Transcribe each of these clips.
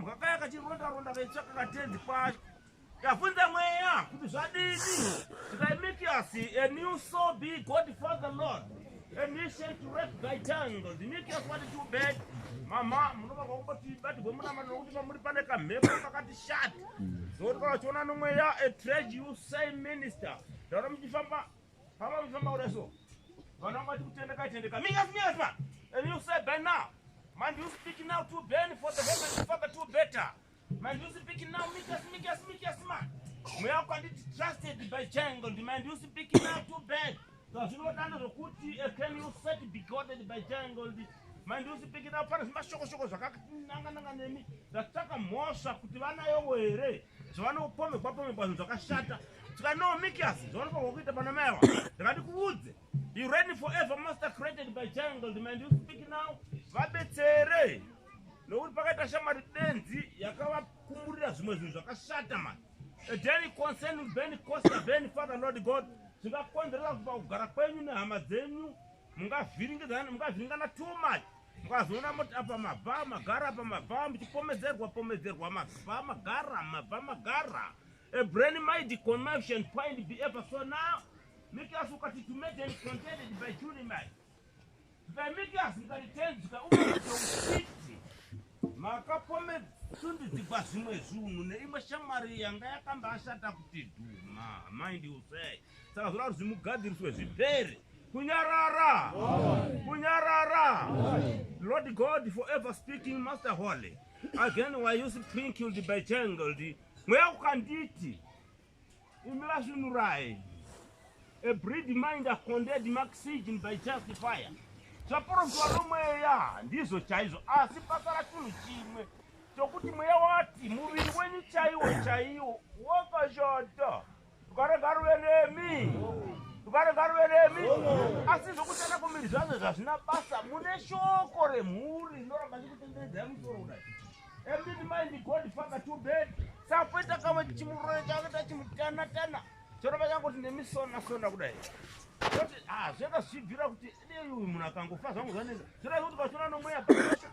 kakaya kachironda vechaka katenzi kwacho. Yafunza mweya kuti zvadini. Make us a new soul be God Father Lord. A mission to wreck thy tangle. Make us what too bad. Mama, munova kwakubati gwemuna manokuti pamuri pane kamhepo kakati shati. Zoti kwachiona nomweya a trade you say minister. Ndaura muchifamba kureso. Vanongati kutendeka. Make us man. And you say by now. Man, you speak now too bad for the heavenly Father too better. Man, you speak now, make us man. We are trusted by Jangle. Man, you speak now too bad. Because you know that can you set be goaded by Jangle? Man, you speak now, Paris, Mashoko, Nanga, the Taka Mosha, Kutivana, your so I know Pomme, Papa, but Shata. So I know Mikas, one for Wita Panamera. The Radical Woods. You ready forever, master created by Jangle. The man, you speak now, Vabetere. No pakata shama denzi yakawa kumurira zvimwe zvinhu zvakashata man. Then concern with Ben Costa, Ben Father Lord God. Zvikakonzerera kuti kugara kwenyu nehama dzenyu mungavhiringana too much. Mukazoona moti apa mabha magara apa mabha muchipomedzerwa magara. A brain mighty connection point be ever so now. Make us look at it to make them contented by Judy man. Make us look makapome tundizigwa zvimwe zvinhu neimwe shamwari yanga yakambashata kuti dhuma mind you say saka zvoda kuti zvimugadziriswe zvipere kunyarara. Lord God forever speaking Master Holy again why you sprinkled by Jangled mweya ukanditi imira zvinhu rai a breed mind condemned maxigin by justifier. Zvaprofitwa nomweya ndizvo chaizvo asi pasara chinhu chimwe chokuti mweya wati muviri wenyu chaiwo wakashota ukarega ruve nemi asi zvokutenda kumiri zvazvo zvazvina basa mune shoko remhuri rinoramba chikutenderedzai musoro kudai. Empty mind God Father too bad. Sapoita kamwe chimurore chakata chimutana choramba changoti nemisona kudai. Zvega zvichibvira kuti uyu munhu akangofa zvangu zvanetsa zviraiva kuti kwachiona nomweya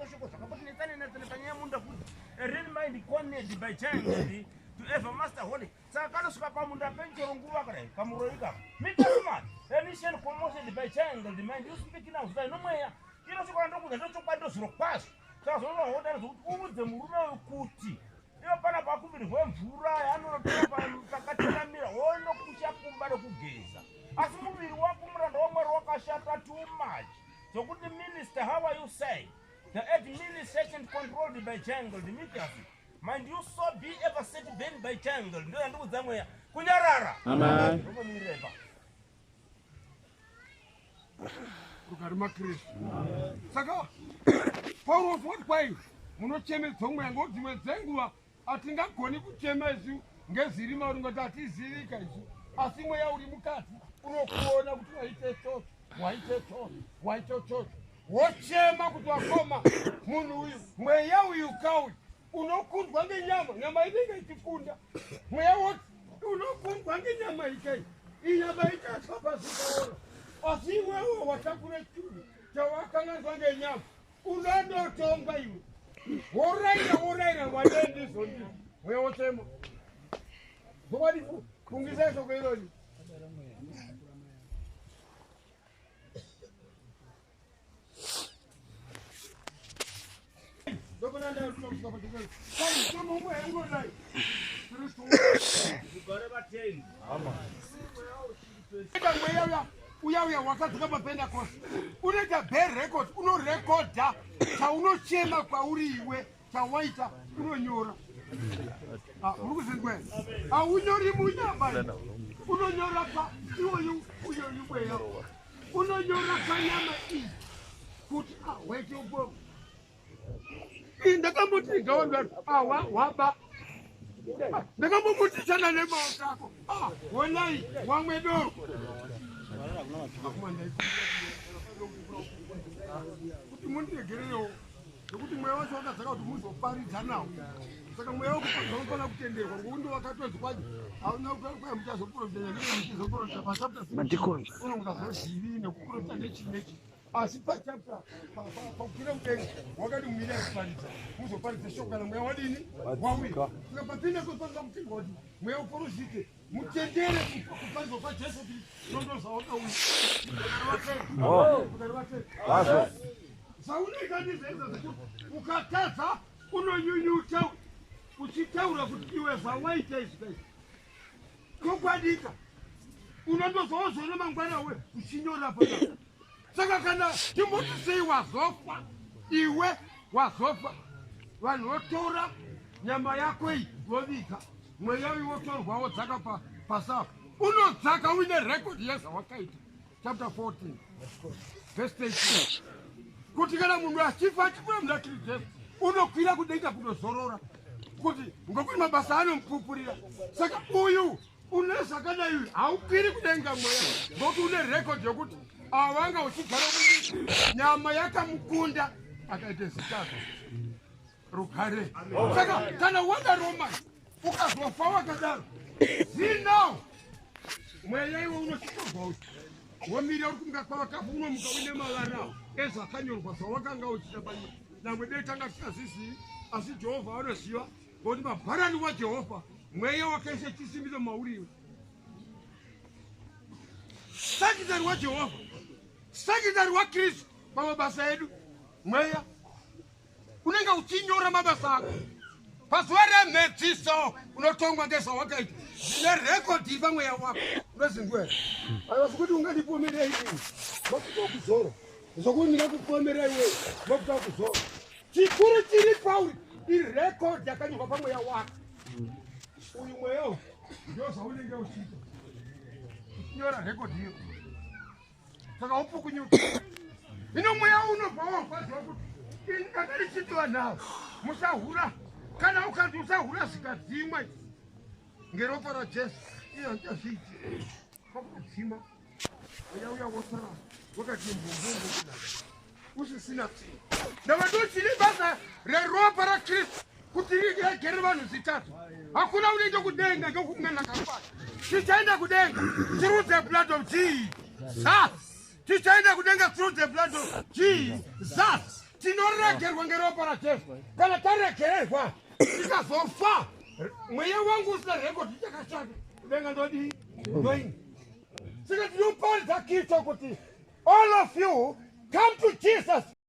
shoko zvakapoti netsanenetsane panyaya munda kuti a real mind connected by Jangle to ever Master Holy. Saka kanosvika pamunda penjero nguva kudai kamuroi ikako mikasiman a mission promoted by Jangle the mind you speak now zvidai nomweya inosvika ndokuza ndochokwadi ndozviro kwazvo. Saka zvinova hodana zvokuti uudze murume uyu kuti ivo pana pakumbirwe mvura yaanonotora pakatenamira wonokusha kumba nokugeza. As muviri wako muranda wamwari wakashata too much. So good minister, how are you saying? The administration controlled by Jangle, the Mikasi. Mind you so be ever set bent by Jangle. No and do somewhere. Kunyarara. Amen. Ukarima Chris. Saka. Paul was what way? Munocheme thongwe yango dzimwe atinga goni kuchemezi ngezirima ringati zirika isu. Asi mweya uri mukati. Unokuona kuti waite toto wochema kuti wakoma munhu uyu mweya uyu kauyu unokundwa ngenyama inenge ichikunda mweya woti unokundwa ngenyama ikai inyama ikatsva pazikaora asi iwewe watakure chinhu chawakanganzwa ngenyama unandotonga iwe woraira wadendizondii mweya wochema zvokwadifu kungisa ishoko ironi. Uya wakati kama penda kosi unaita bear record unorekorda chaunochema kwauri iwe chawaita unonyora urikuzingwe aunyori munyamba unonyora pa uyo mweya unonyora panyama iyi kuti wete upo ndakamboti ndawanda waba ndakambomuti chana nemaoko ako wonai wamwedo kuti mundiregererewo nokuti mweya wacho wakadzaka kuti muzoparidza nawo saka mweya wakufana kutenderwa ngokuti wakatodzi kwacho hauna kwaya muchazoprofita nekuzoprofita pasapta unomukazozivi nekuprofita nechinechi Asi pachapta pakira mudenga wakati mumire kuparidza muzoparidza shoko kana mweya wadini wawira tikapapinda kuparidza Mutingwende mweya uporosite mutendere kuparidza kwaJesu Kristu nondozawakauya saunoita ndizvenza zvekuti ukatadza unonyunyuta uchitaura kuti iwe zvawaita izvi kokwadika unondozoozona mangwana we uchinyora pana. Saka kana timboti sei wazofa iwe wazofa vanhu votora nyama yako iyi vovika mweya uyu wotorwawo dzaka pasafa unodzaka uine record yezvawakaita. Chapter 14 verse 13 kuti kana munhu achifa achipura muna Kristu Jesu unokwira kudenga kunozorora kuti ngokuti mabasa anomupupurira. Saka uyu une zvakadai uyu haukwiri kudenga mweya ngokuti une record yokuti awanga uchigara kuti nyama yakamukunda akaita zitazo rukare. Saka kana wanda Roma ukazofa wakadaro zino mweya iwe unochitorwa uchi womirira kuti mungakavakafunwa mukawine mavara ezvakanyorwa zvawakanga uchita panyika. Namwe dei tanga tisingazvizivi asi Jehovha anoziva ngokuti mabharani waJehovha mweya wakaisa chisimbiso mauriwe. Sakizari waJehovha sakizari waKristu pamabasa edu mweya unenge uchinyora mabasa ako pazuva remhedziso unotongwa ngezvawakaita zvine rekodhi pamweya wako unozingwera aiwa zvekuti ungandipomerei ini mafuta okuzora zvokuti ndingakupomerei wewe mafuta okuzora chikuru chiri pauri irekodhi yakanyorwa pamweya wako. Uyu mweya uyu ndio zvaunenge uchiita uchinyora rekodhi iyo. Saka upukunyuka ino mweya unobva warwadziwa kuti kana richidiwa nawo musahura kana ukanzi usahura zvikadzimwa ngeropa raJesu iyo ndichazviiti kwakadzima mweya uya wosara wakati mbumbumbu kudai usisina tsi ndavadochiri basa reropa raKristu kuti rigere vanhu zitatu. Hakuna unoita kudenga ngokungana kafana tichaenda kudenga through the blood of Jesus. Tichaenda kudenga through the blood of Jesus. Tinoregerwa ngeropa raJesu. Kana taregerwa tikazofa mweya wangu usina record chakashata kudenga ndodi ndoini. Saka tinoparidza Kristu kuti all of you come to Jesus.